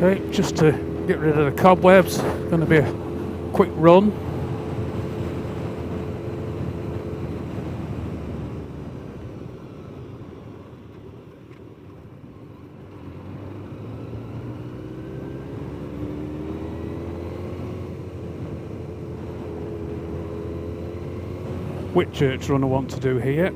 Okay, just to get rid of the cobwebs, going to be a quick run. Whitchurch run I want to do here.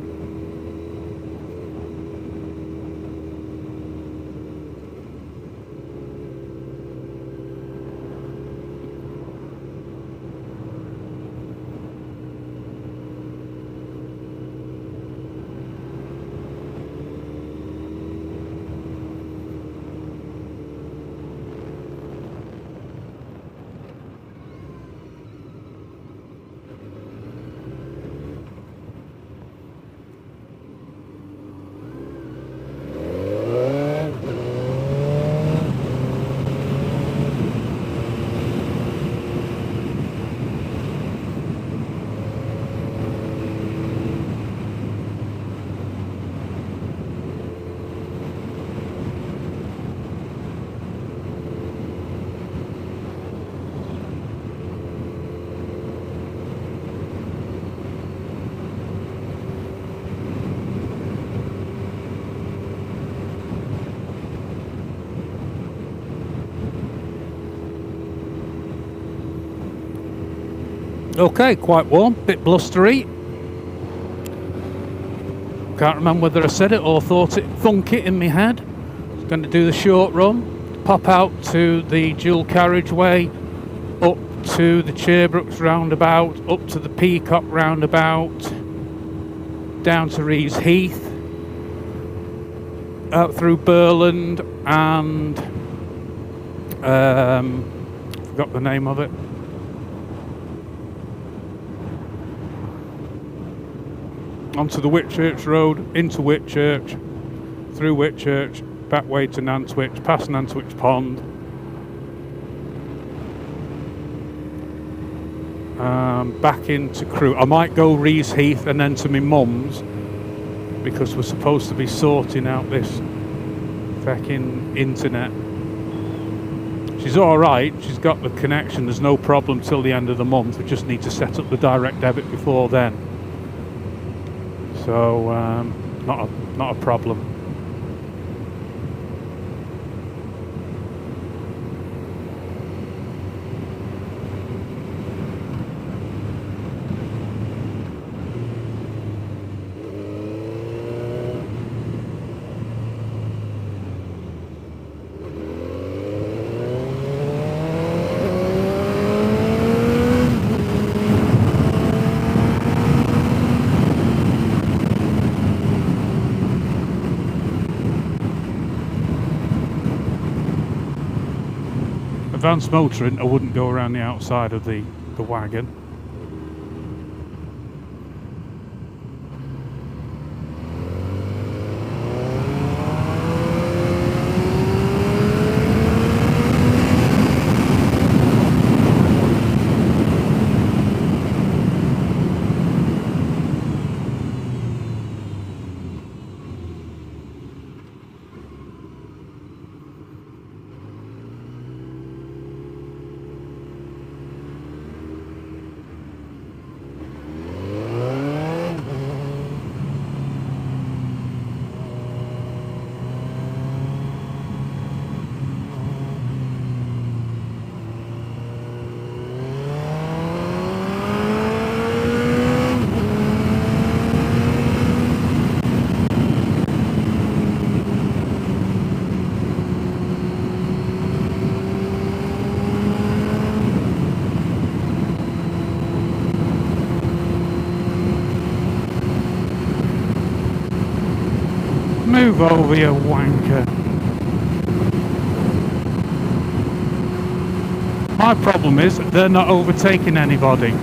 Okay, quite warm, bit blustery. Can't remember whether I said it or thought it, thunk it in my head. I was going to do the short run, pop out to the dual carriageway, up to the Cherbrooks roundabout, up to the Peacock roundabout, down to Rees Heath, out through Burland and forgot the name of it. Onto the Whitchurch Road, into Whitchurch, through Whitchurch, back way to Nantwich, past Nantwich Pond, back into Crewe. I might go Rees Heath and then to my mum's, because we're supposed to be sorting out this fucking internet. She's alright, she's got the connection, there's no problem till the end of the month. We just need to set up the direct debit before then. So, not a problem. Advanced motoring, I wouldn't go around the outside of the wagon. Move over, you wanker. My problem is they're not overtaking anybody.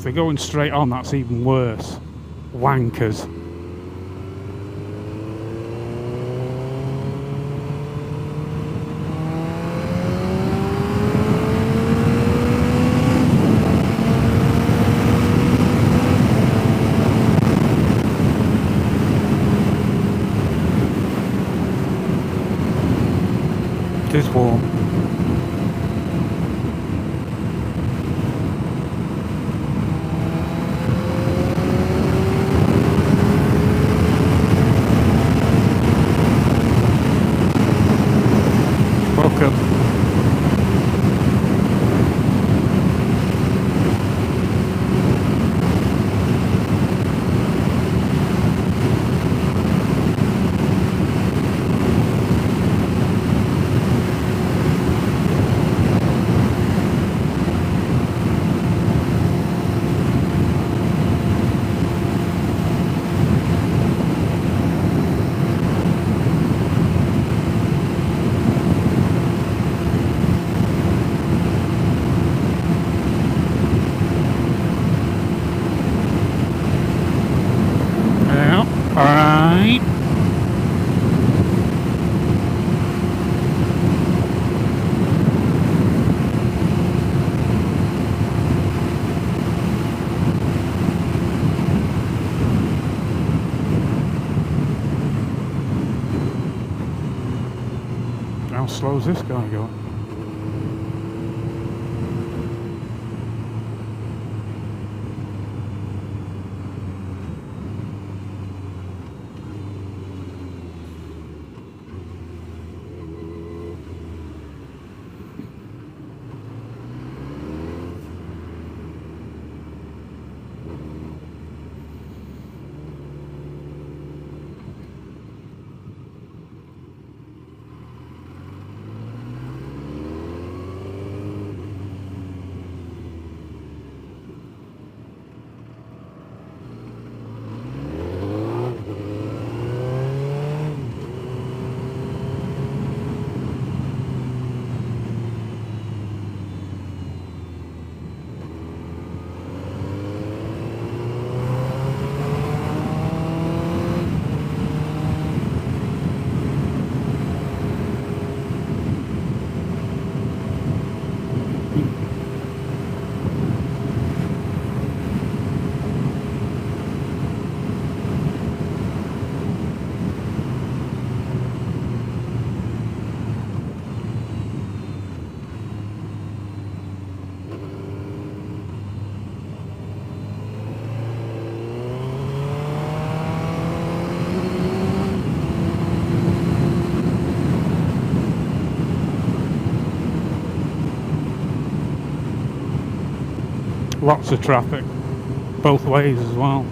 they're going straight on, that's even worse. Wankers. It is warm. Welcome. Alright. How slow is this guy going? Lots of traffic, both ways as well.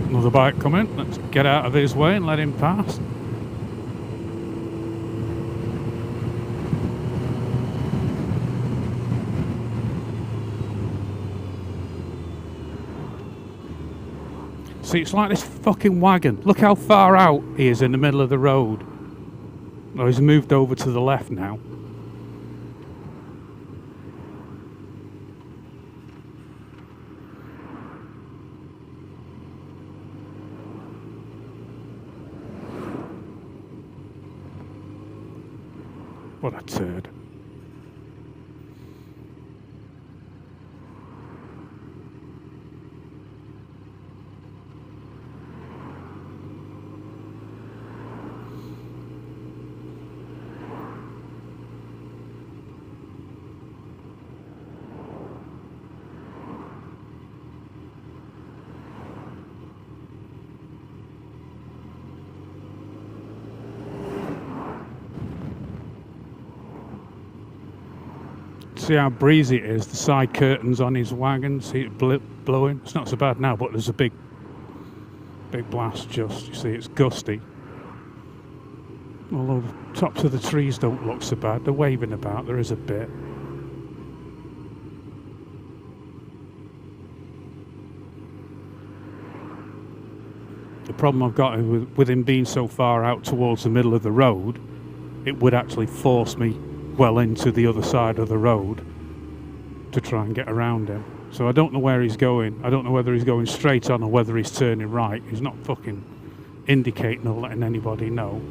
Another bike coming, let's get out of his way and let him pass. See, it's like this fucking wagon. Look how far out he is in the middle of the road. Oh, he's moved over to the left now. What a turd. See how breezy it is. The side curtains on his wagon, see it blowing. It's not so bad now, but there's a big blast just. You see, it's gusty. Although the tops of the trees don't look so bad. They're waving about. There is a bit. The problem I've got is with him being so far out towards the middle of the road, it would actually force me well into the other side of the road to try and get around him. So I don't know where he's going. I don't know whether he's going straight on or whether he's turning right. He's not fucking indicating or letting anybody know.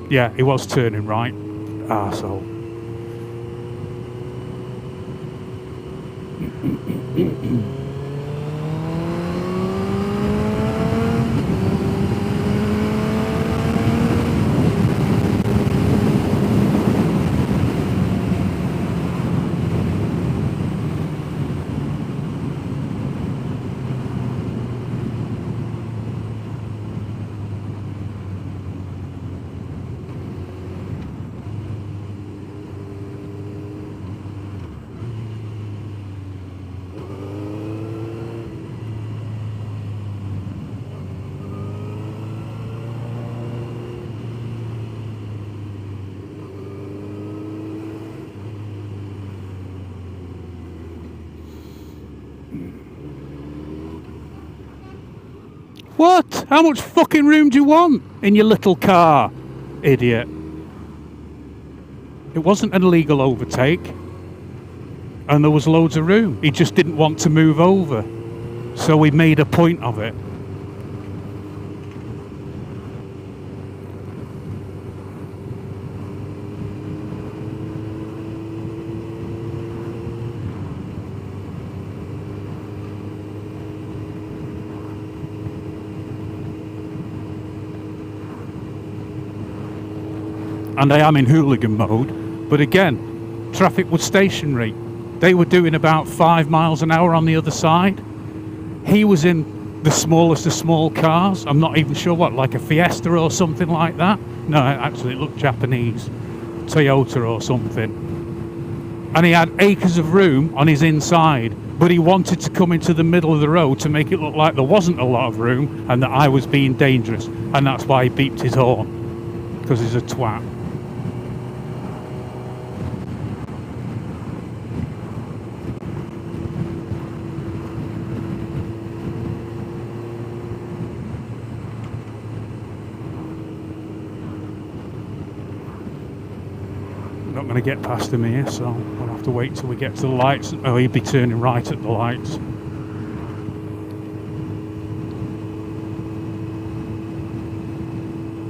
Yeah, he was turning right. Arsehole. What? How much fucking room do you want in your little car, idiot? It wasn't an illegal overtake, and there was loads of room. He just didn't want to move over, so we made a point of it. And I am in hooligan mode, but again, traffic was stationary. They were doing about 5 miles an hour on the other side. He was in the smallest of small cars. I'm not even sure what, like a Fiesta or something like that. No, actually it looked Japanese. Toyota or something. And he had acres of room on his inside, but he wanted to come into the middle of the road to make it look like there wasn't a lot of room and that I was being dangerous. And that's why he beeped his horn, because he's a twat. Not going to get past him here, so I'll have to wait till we get to the lights. Oh, he'll be turning right at the lights.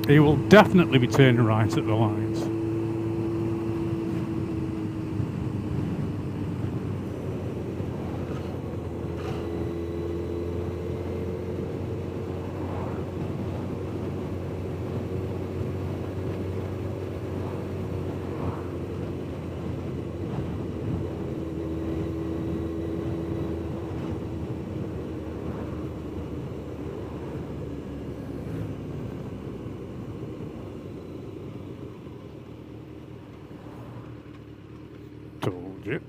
He will definitely be turning right at the lights. Told you.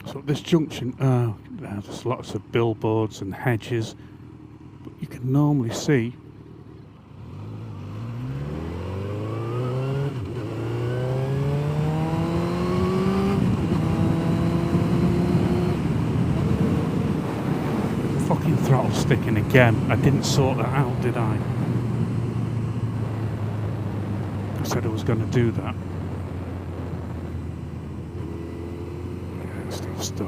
So at this junction, there's lots of billboards and hedges, but you can normally see throttle sticking again. I didn't sort that out, did I? I said I was going to do that. Yeah, it's still stuck.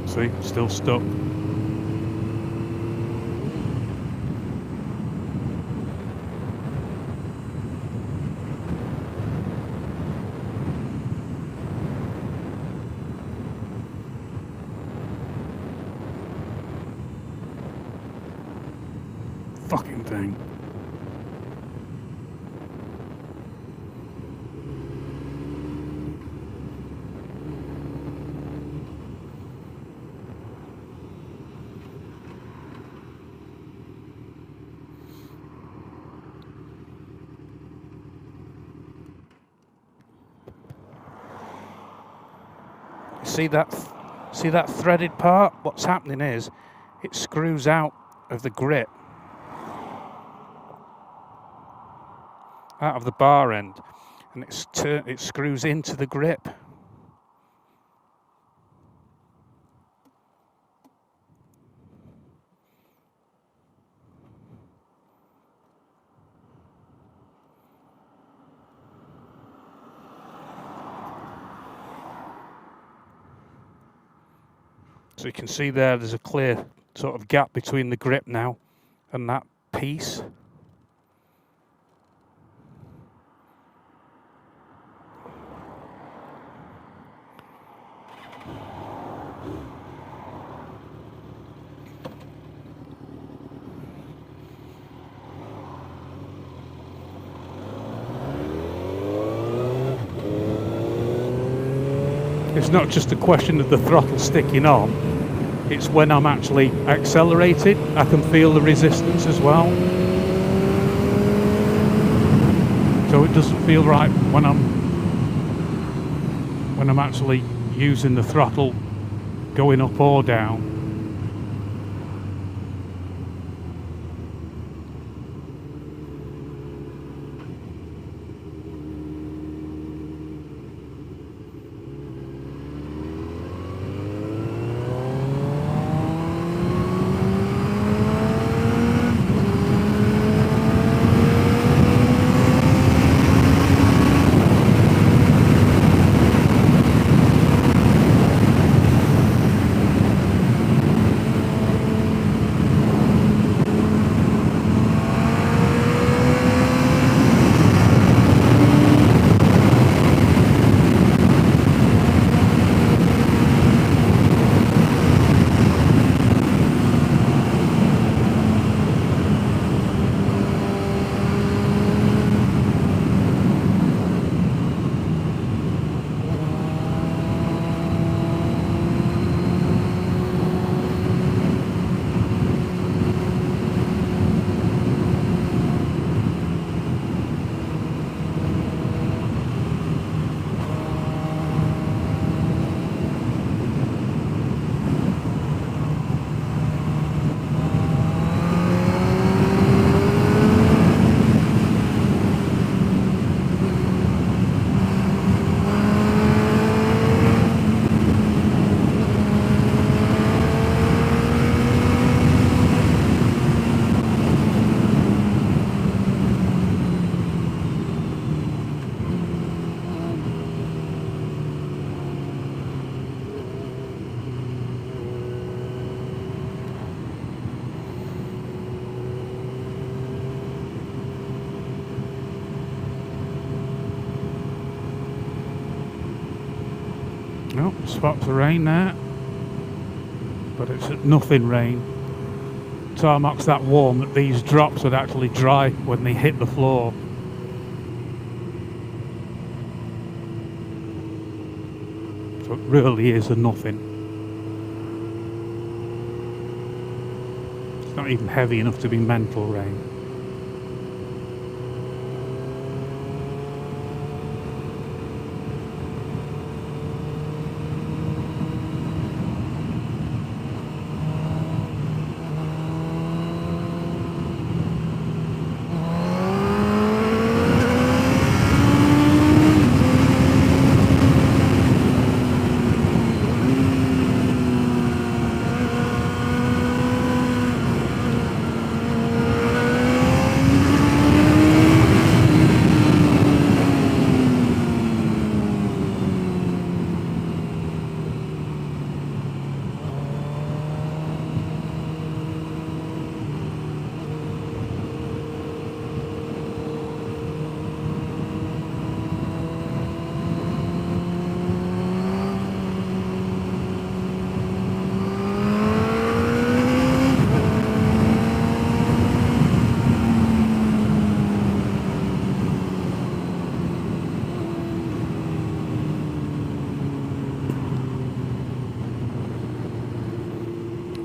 See, still stuck. Fucking thing. See that threaded part? What's happening is it screws out of the grip, out of the bar end, and it screws into the grip. So you can see there's a clear sort of gap between the grip now and that piece. It's not just a question of the throttle sticking on, it's when I'm actually accelerated, I can feel the resistance as well. So it doesn't feel right when I'm actually using the throttle going up or down. Oh, spots of rain there, but it's nothing rain. Tarmac's that warm that these drops would actually dry when they hit the floor. So it really is a nothing. It's not even heavy enough to be mental rain.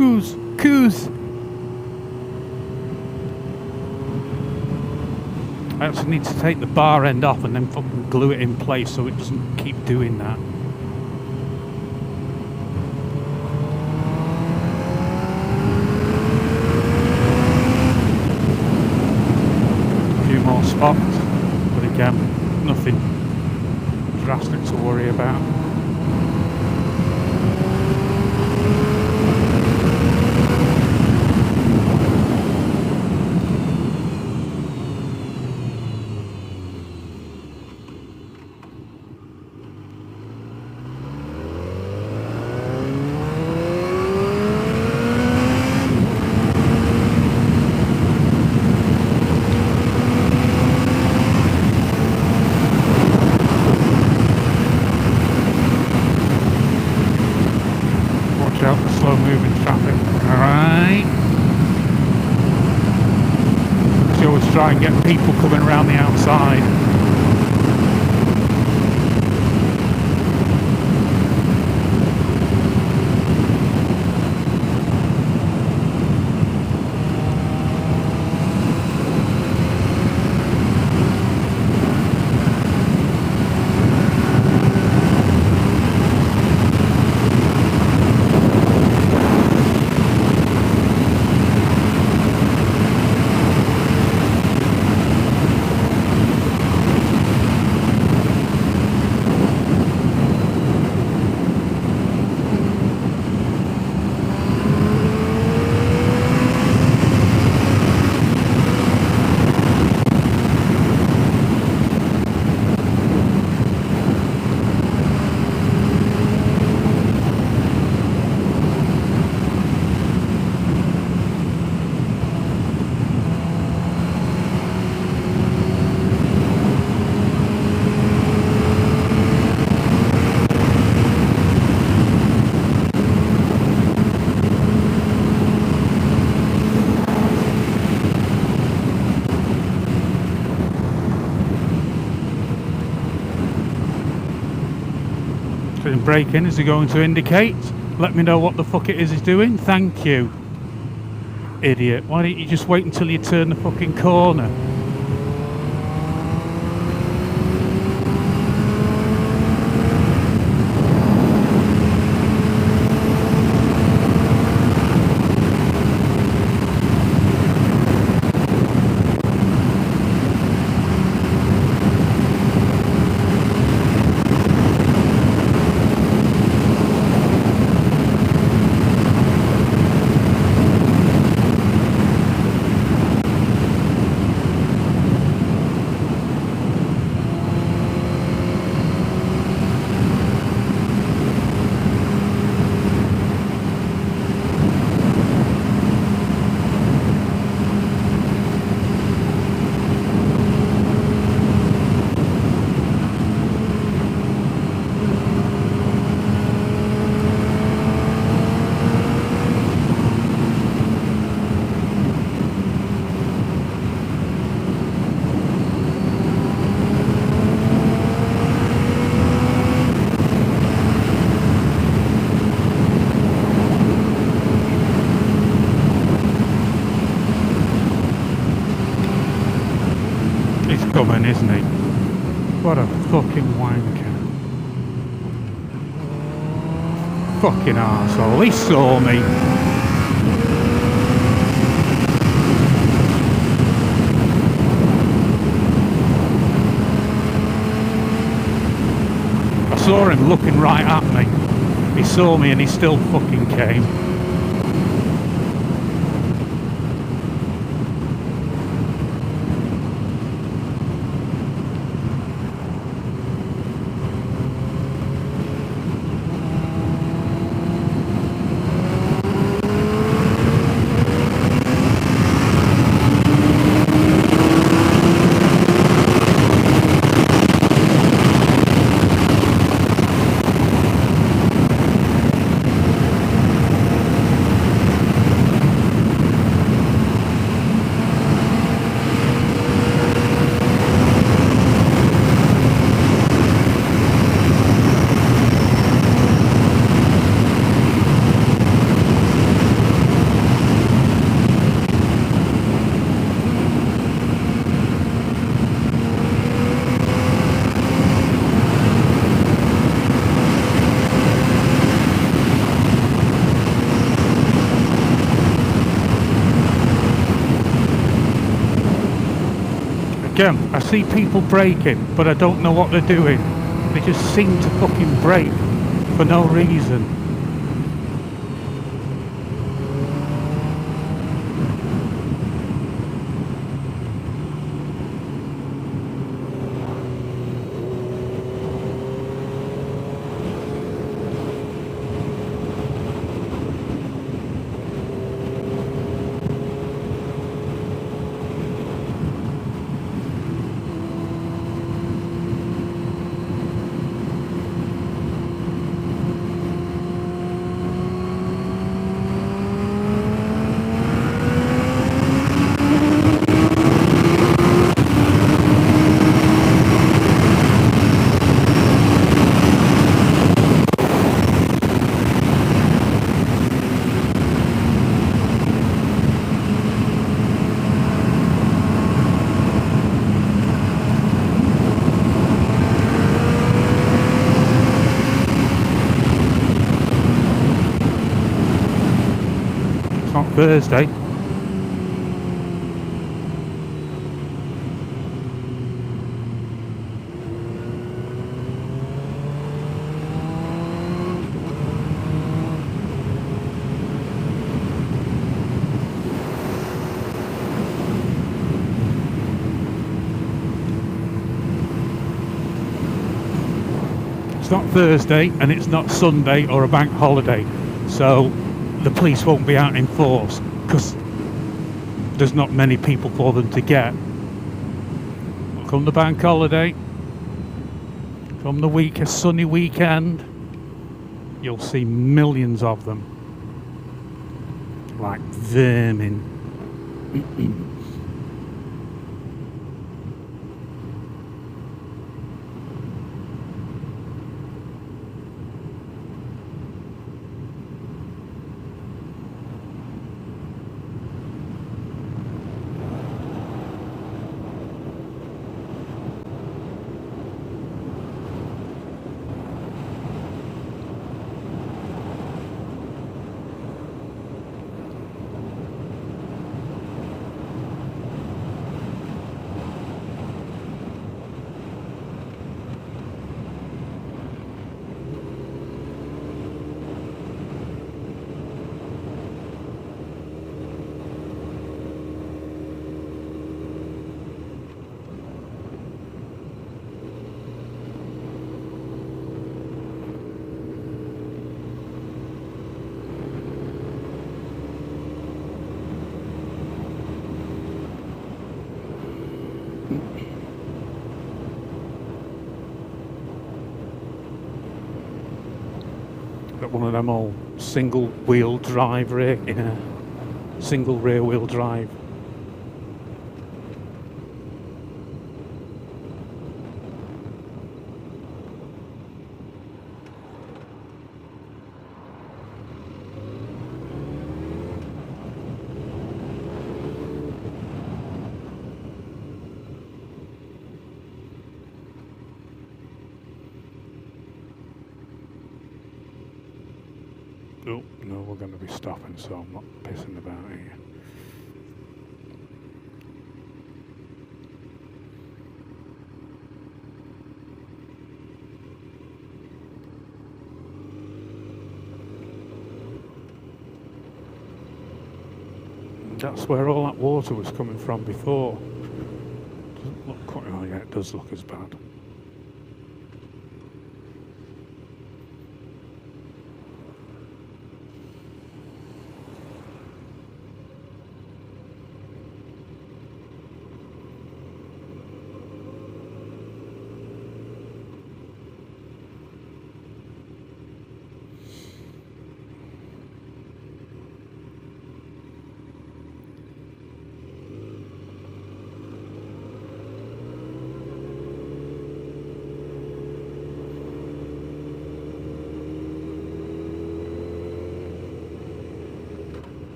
Coos. I actually need to take the bar end off and then fucking glue it in place so it doesn't keep doing that. A few more spots, but again, nothing drastic to worry about. Out the slow moving traffic. Alright. So always try and get people coming around the outside. Braking, is he going to indicate? Let me know what the fuck it is he's doing. Thank you. Idiot. Why don't you just wait until you turn the fucking corner? Coming, isn't he? What a fucking wanker. Fucking arsehole. He saw me. I saw him looking right at me. He saw me and he still fucking came. Jem, I see people braking, but I don't know what they're doing. They just seem to fucking brake for no reason. It's not Thursday. It's not Thursday and it's not Sunday or a bank holiday, so the police won't be out in force because there's not many people for them to get. Come the bank holiday, come the sunny weekend, you'll see millions of them, like vermin. Got one of them old single wheel drive single rear wheel drive. Oh, no, we're going to be stopping, so I'm not pissing about here. That's where all that water was coming from before. Doesn't look quite, oh yeah, it does look as bad.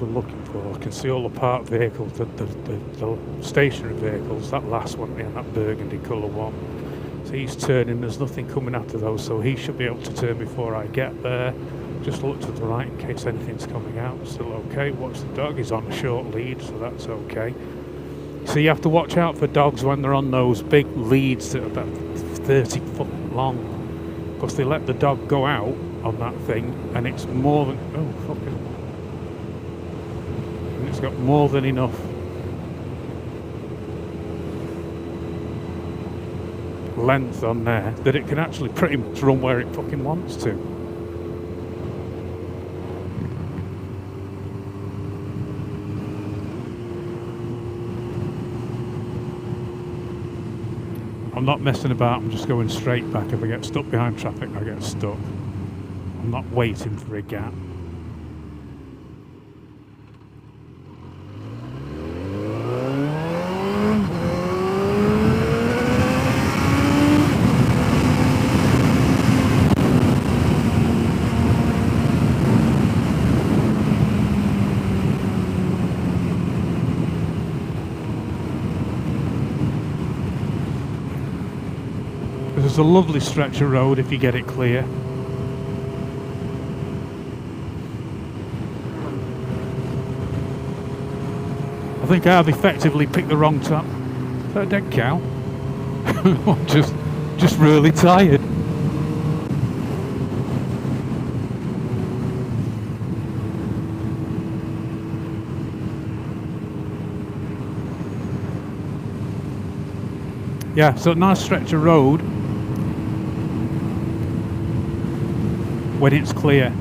vehicles we're looking for. I can see all the parked vehicles, the stationary vehicles, that last one there, that burgundy colour one. So he's turning, there's nothing coming after those, so he should be able to turn before I get there. Just look to the right in case anything's coming out. Still okay. Watch the dog, he's on a short lead, so that's okay. So you have to watch out for dogs when they're on those big leads that are about 30 foot long, because they let the dog go out on that thing, and it's more than, oh fucking, and it's got more than enough length on there that it can actually pretty much run where it fucking wants to. I'm not messing about, I'm just going straight back. If I get stuck behind traffic, I get stuck. I'm not waiting for a gap. There's a lovely stretch of road if you get it clear. I think I've effectively picked the wrong time. Is that a dead cow? I'm just really tired. Yeah, so a nice stretch of road when it's clear.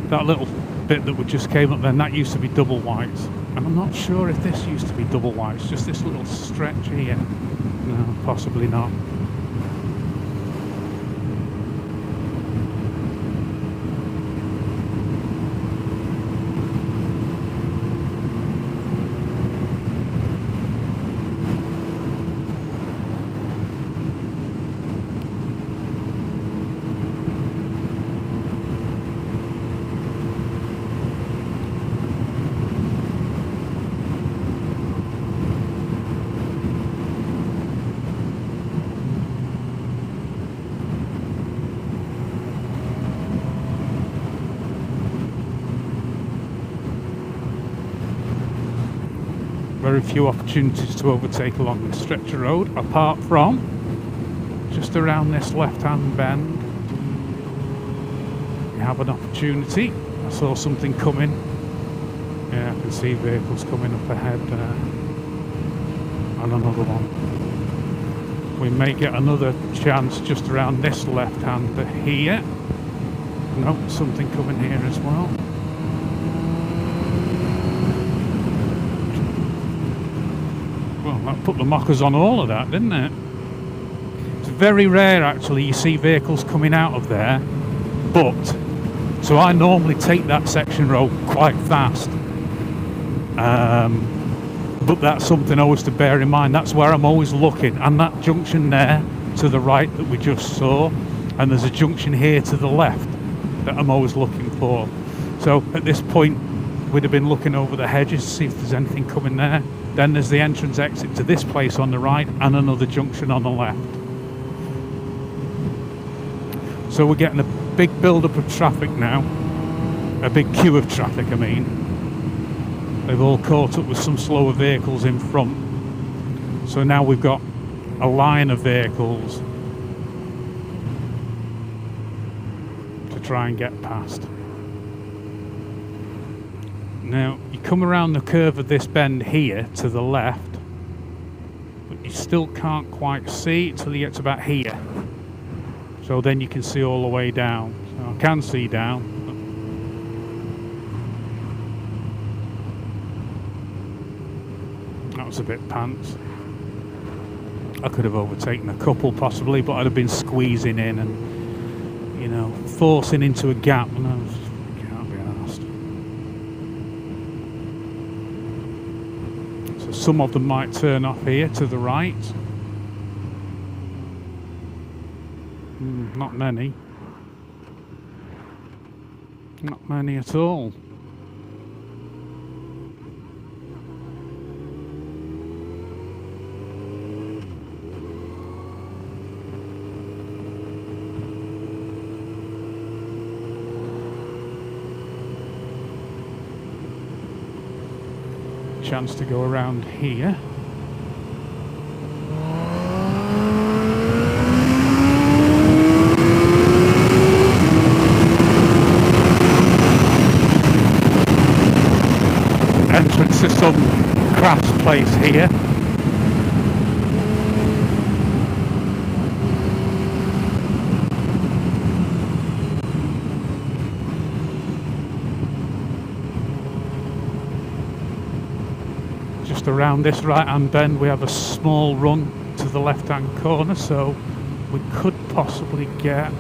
That little bit that we just came up then, that used to be double whites. And I'm not sure if this used to be double whites, just this little stretch here. No, possibly not. Very few opportunities to overtake along this stretch of road, apart from just around this left-hand bend. You have an opportunity. I saw something coming. Yeah, I can see vehicles coming up ahead there. And another one. We may get another chance just around this left-hand here. Nope, something coming here as well. That put the mockers on all of that, didn't it? It's very rare actually you see vehicles coming out of there, but so I normally take that section road quite fast, but that's something always to bear in mind. That's where I'm always looking, and that junction there to the right that we just saw, and there's a junction here to the left that I'm always looking for. So at this point we'd have been looking over the hedges to see if there's anything coming there. Then there's the entrance exit to this place on the right and another junction on the left. So we're getting a big build-up of traffic now. A big queue of traffic, I mean. They've all caught up with some slower vehicles in front. So now we've got a line of vehicles to try and get past. Now, you come around the curve of this bend here to the left, but you still can't quite see until you get to about here. So then you can see all the way down. So I can see down. That was a bit pants. I could have overtaken a couple possibly, but I'd have been squeezing in and, you know, forcing into a gap. And I was, some of them might turn off here to the right. Not many. Not many at all. chance to go around here. Entrance to some crafts place here. Just around this right hand bend we have a small run to the left hand corner, so we could possibly get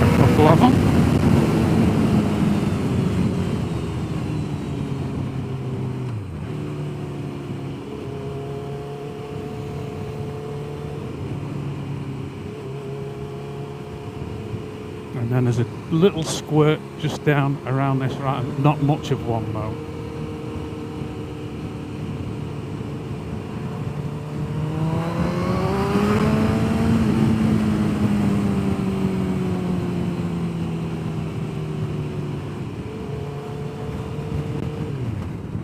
a couple of them. And then there's a little squirt just down around this right, not much of one though.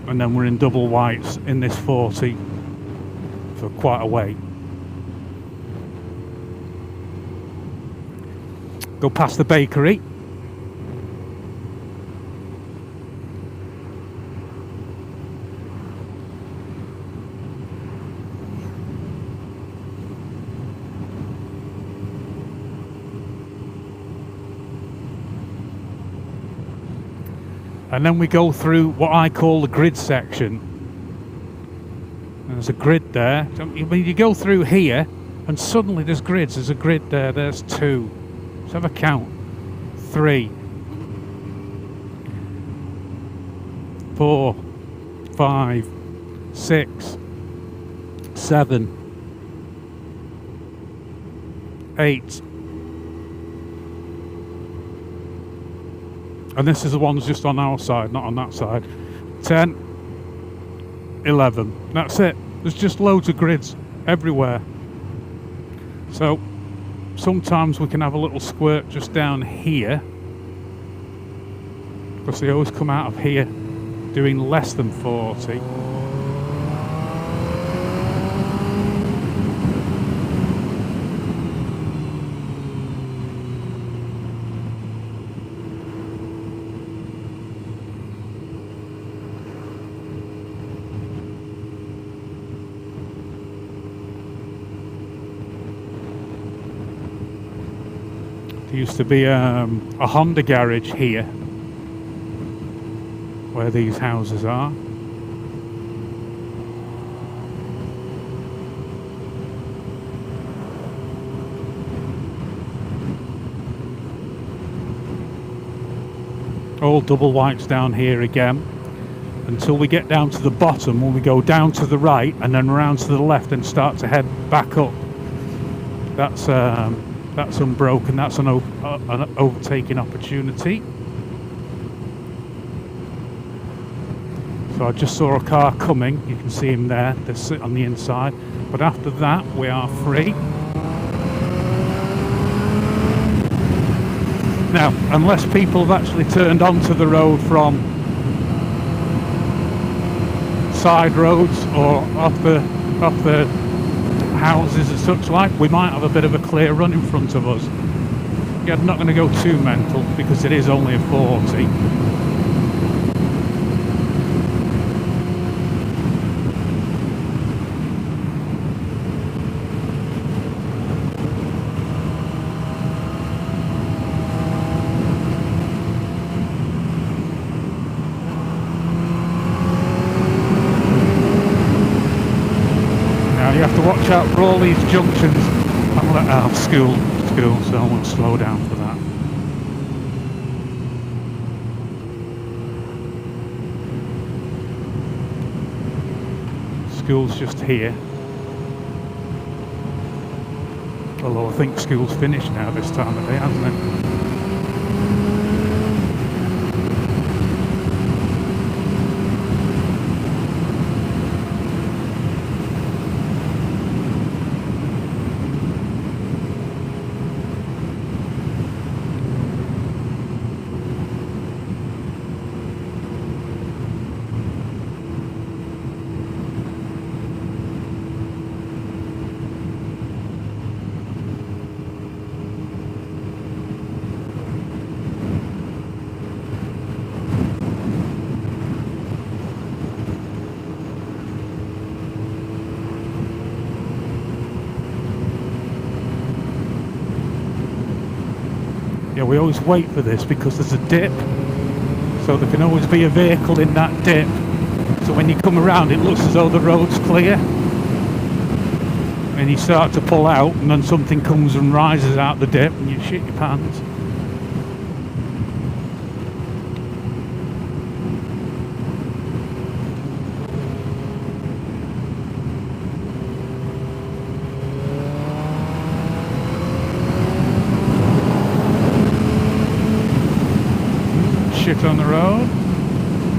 And then we're in double whites in this 40 for quite a way. Go past the bakery. And then we go through what I call the grid section. And there's a grid there. I mean, you go through here and suddenly there's grids. There's a grid there, there's two. Let's have a count. 3, 4, 5, 6, 7, 8. And this is the ones just on our side, not on that side. 10, 11. That's it. There's just loads of grids everywhere. So sometimes we can have a little squirt just down here, because they always come out of here doing less than 40. There used to be a Honda garage here, where these houses are. All double whites down here again, until we get down to the bottom, when we go down to the right and then round to the left and start to head back up. That's unbroken, that's an overtaking opportunity. So I just saw a car coming, you can see him there, they're sitting on the inside. But after that, we are free. Now, unless people have actually turned onto the road from side roads or off the houses and such like, we might have a bit of a clear run in front of us. Yeah, I'm not going to go too mental because it is only a 40. You have to watch out for all these junctions. I'm let out school, so I won't slow down for that. School's just here. Although I think school's finished now this time of day, hasn't it? Yeah, we always wait for this because there's a dip, so there can always be a vehicle in that dip. So when you come around, it looks as though the road's clear. And you start to pull out, and then something comes and rises out the dip, and you shit your pants. Shit on the road.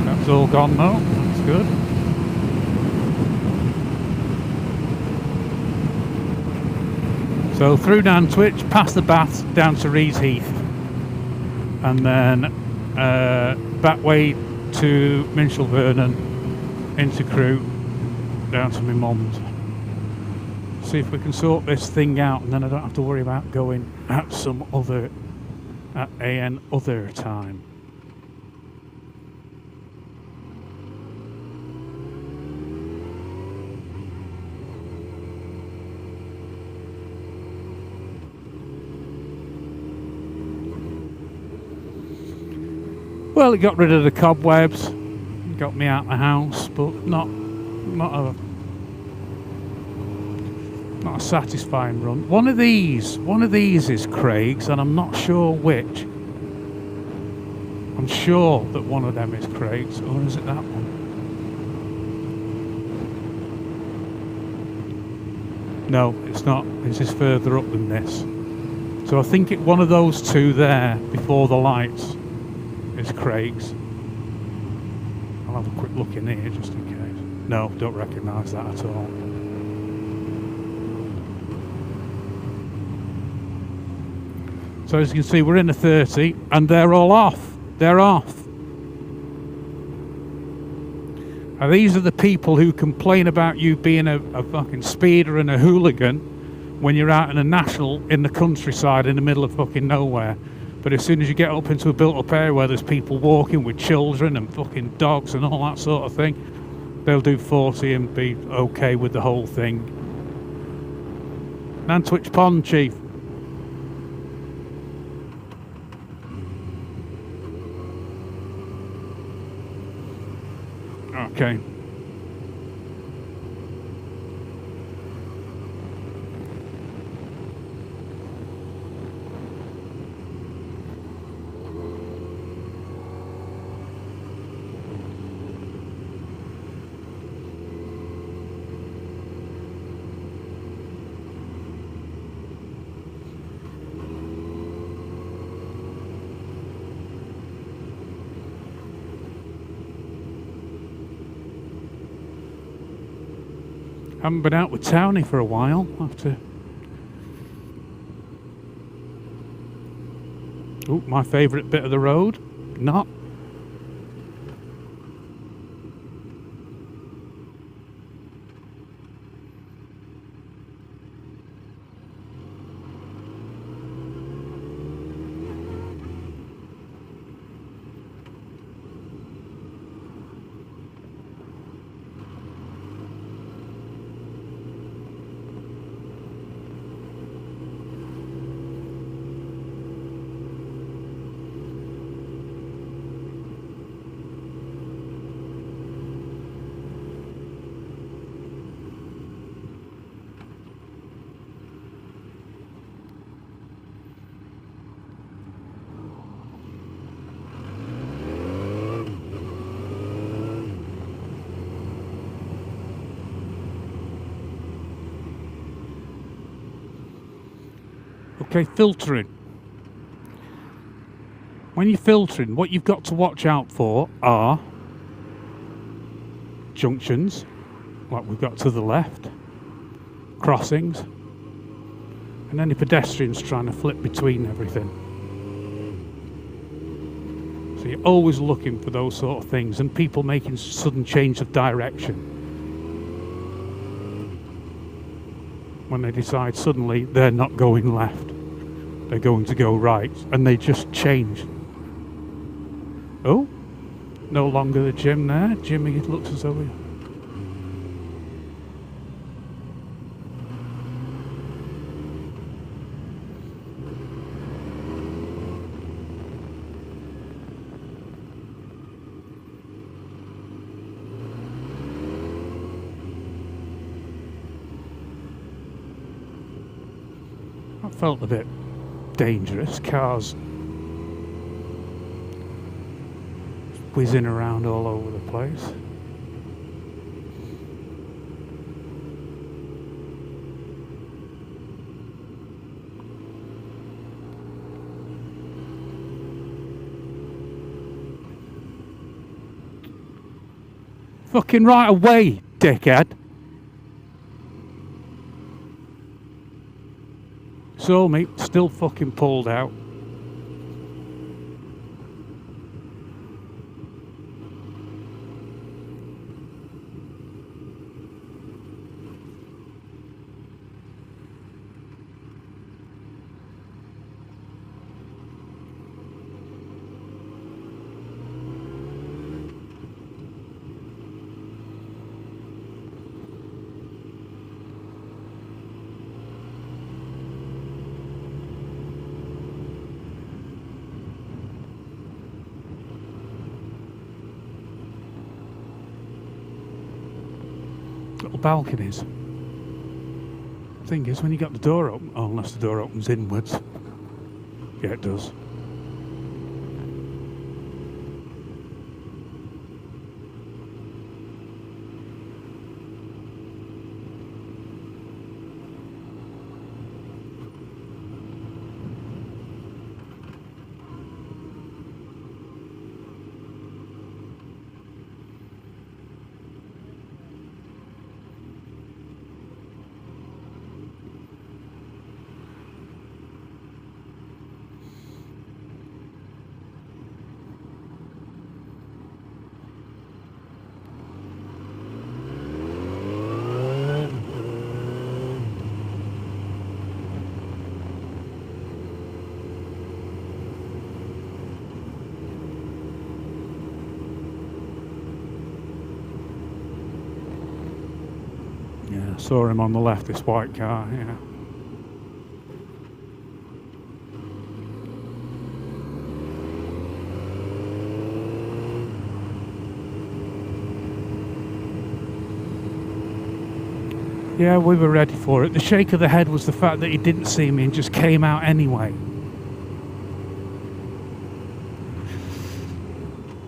That's all gone though. That's good. So through Nantwich, past the Baths, down to Rees Heath, and then back way to Minshall Vernon, into Crewe, down to my mum's. See if we can sort this thing out, and then I don't have to worry about going at an other time. Well, it got rid of the cobwebs, got me out of the house, but not a satisfying run. One of these is Craig's, and I'm not sure which. I'm sure that one of them is Craig's, or is it that one? No, it's not. This is further up than this. So I think one of those two there before the lights is Craig's. I'll have a quick look in here just in case. No, don't recognise that at all. So as you can see, we're in the 30 and they're all off. They're off. And these are the people who complain about you being a fucking speeder and a hooligan when you're out in a national in the countryside in the middle of fucking nowhere. But as soon as you get up into a built-up area where there's people walking with children and fucking dogs and all that sort of thing, they'll do 40 and be okay with the whole thing. Nantwich Pond, Chief. Okay. Haven't been out with Townie for a while. I'll have to. Oh, my favourite bit of the road. Not. Okay, filtering. When you're filtering, what you've got to watch out for are junctions, like we've got to the left, crossings, and any pedestrians trying to flip between everything. So you're always looking for those sort of things, and people making sudden change of direction when they decide suddenly they're not going left. They're going to go right, and they just change. Oh, no longer the Jim there. Jimmy, it looks as though we... That felt a bit dangerous. Cars whizzing around all over the place. Fucking right away, dickhead. So, mate, still fucking pulled out. Little balconies. Thing is, when you got the door open, oh, unless the door opens inwards. Yeah, it does. Yeah, I saw him on the left, this white car, yeah. Yeah, we were ready for it. The shake of the head was the fact that he didn't see me and just came out anyway.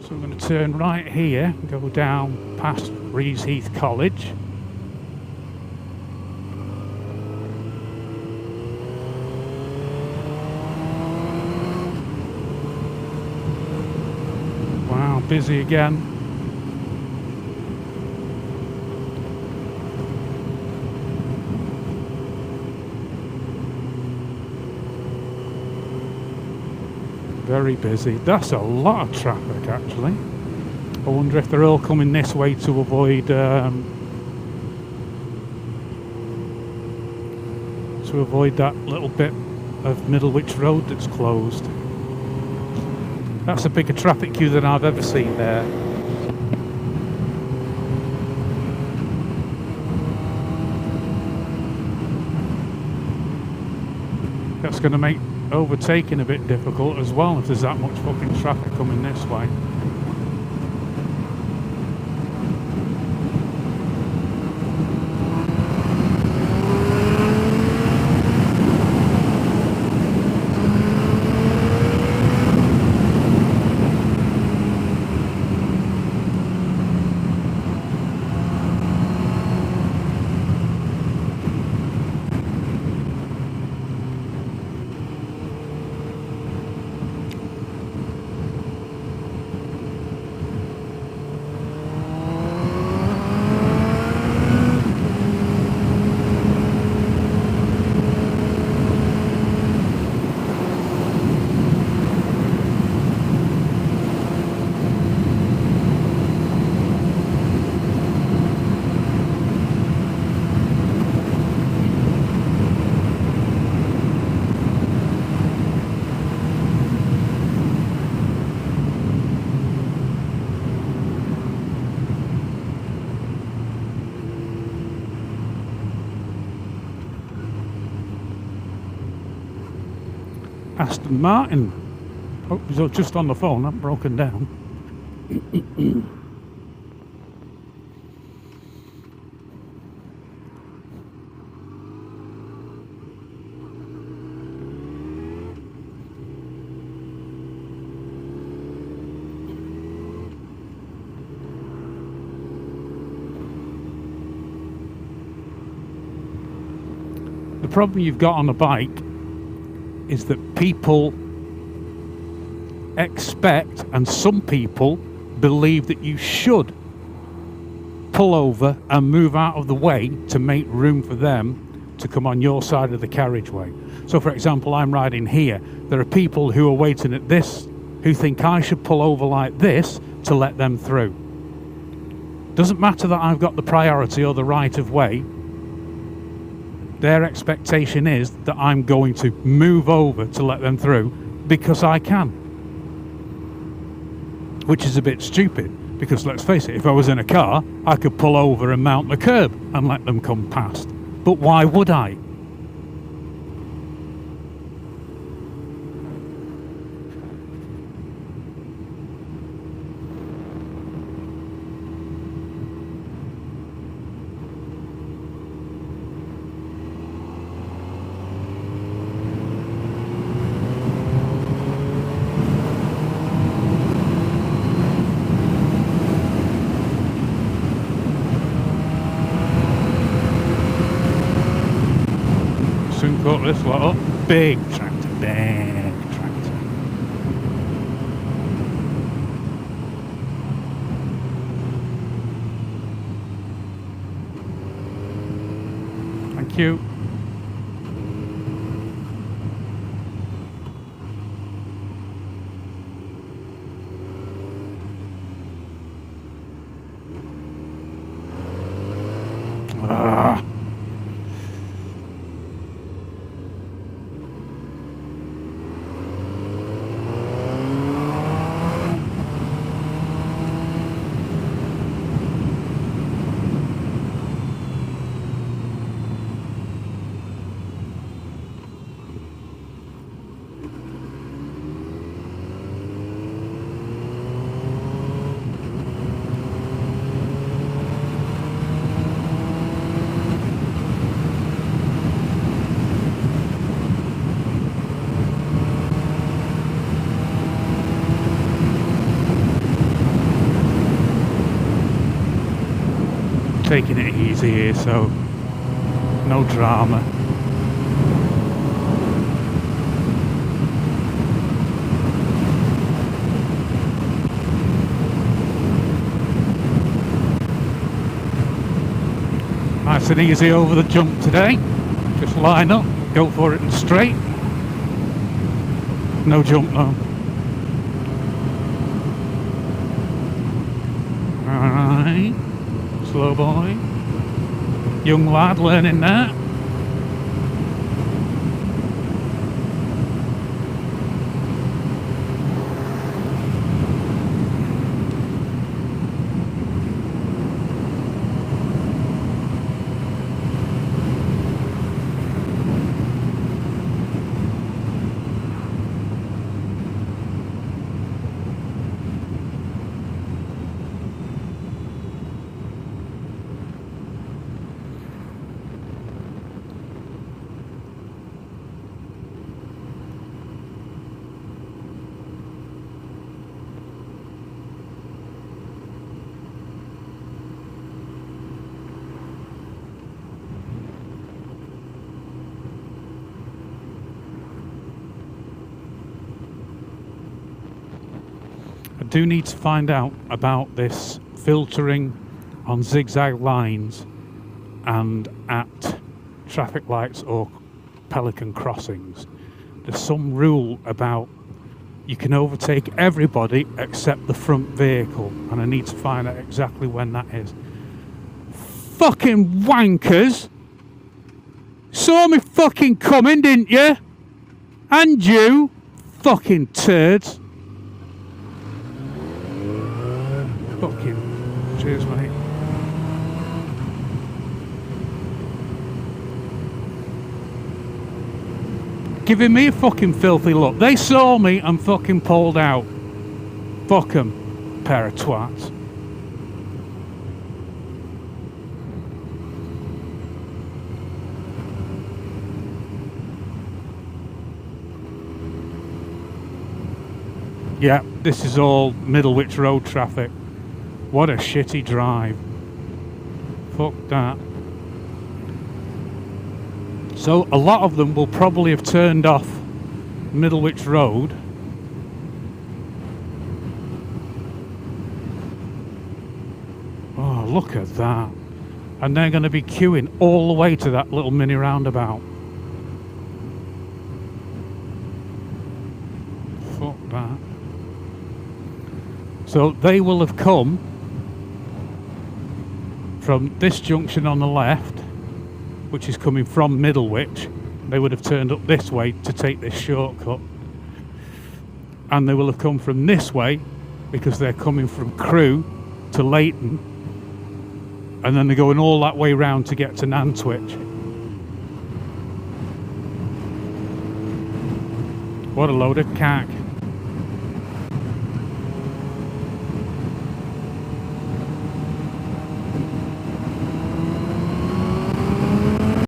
So I'm going to turn right here, go down past Rees Heath College. Wow, busy again. Very busy. That's a lot of traffic, actually. I wonder if they're all coming this way to avoid that little bit of Middlewich Road that's closed. That's a bigger traffic queue than I've ever seen there. That's going to make overtaking a bit difficult as well if there's that much fucking traffic coming this way. Aston Martin. Oh, he's just on the phone, not broken down. problem you've got on a bike is that people expect, and some people believe, that you should pull over and move out of the way to make room for them to come on your side of the carriageway. So for example, I'm riding here. There are people who are waiting at this who think I should pull over like this to let them through. Doesn't matter that I've got the priority or the right of way. Their expectation is that I'm going to move over to let them through because I can. Which is a bit stupid, because let's face it, if I was in a car, I could pull over and mount the curb and let them come past. But why would I? Soon cut this lot up. Big tractor, big tractor. Thank you. Ah. Taking it easy here, so no drama. Nice and easy over the jump today. Just line up, go for it and straight. No jump though. Alright. Slow boy. Young lad learning that. I do need to find out about this filtering on zigzag lines and at traffic lights or pelican crossings. There's some rule about you can overtake everybody except the front vehicle, and I need to find out exactly when that is. Fucking wankers! Saw me fucking coming, didn't you? And you, fucking turds. Fucking cheers, mate. Giving me a fucking filthy look. They saw me and fucking pulled out. Fuck 'em, pair of twats. Yeah, this is all Middlewich Road traffic. What a shitty drive. Fuck that. So a lot of them will probably have turned off Middlewich Road. Oh, look at that. And they're going to be queuing all the way to that little mini roundabout. Fuck that. So they will have come from this junction on the left, which is coming from Middlewich. They would have turned up this way to take this shortcut. And they will have come from this way because they're coming from Crewe to Leighton. And then they're going all that way round to get to Nantwich. What a load of cack.